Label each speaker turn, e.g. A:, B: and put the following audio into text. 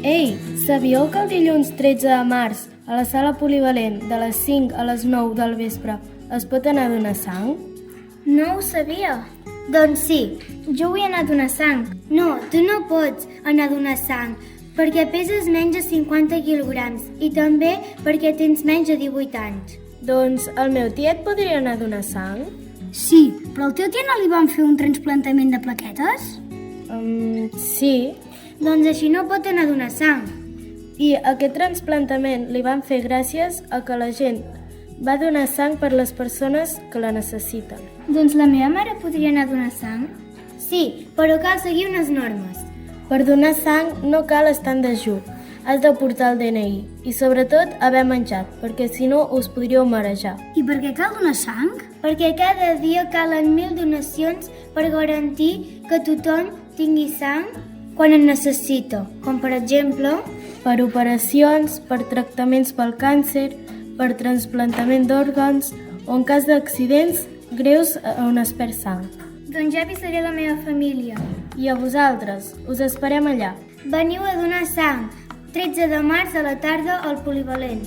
A: Ei, sabíeu que el dilluns 13 de març a la sala polivalent de les 5 a les 9 del vespre es pot anar a donar sang?
B: No ho sabia. Doncs sí, jo vull anar a donar sang. No, tu no pots anar a donar sang perquè peses menys de 50 quilograms i també perquè tens menys de 18 anys.
A: Doncs el meu tiet podria anar a donar sang?
C: Sí, però al teu tiet no li van fer un trasplantament de plaquetes?
A: Sí.
B: Doncs així no pot anar a donar sang.
A: I aquest trasplantament li van fer gràcies a que la gent va donar sang per les persones que la necessiten.
B: Doncs la meva mare podria anar a donar sang? Sí, però cal seguir unes normes.
A: Per donar sang no cal estar en dejú. Has de portar el DNI i sobretot haver menjat, perquè si no us podríeu marejar.
C: I per què cal donar sang?
B: Perquè cada dia calen 1.000 donacions per garantir que tothom tingui sang quan en necessita, com per exemple
A: Per operacions, per tractaments pel càncer, per trasplantament d'òrgans o en cas d'accidents greus on es perd sang.
B: doncs ja avisaré la meva família.
A: I a vosaltres, us esperem allà.
B: Veniu a donar sang, 13 de març a la tarda al Polivalent.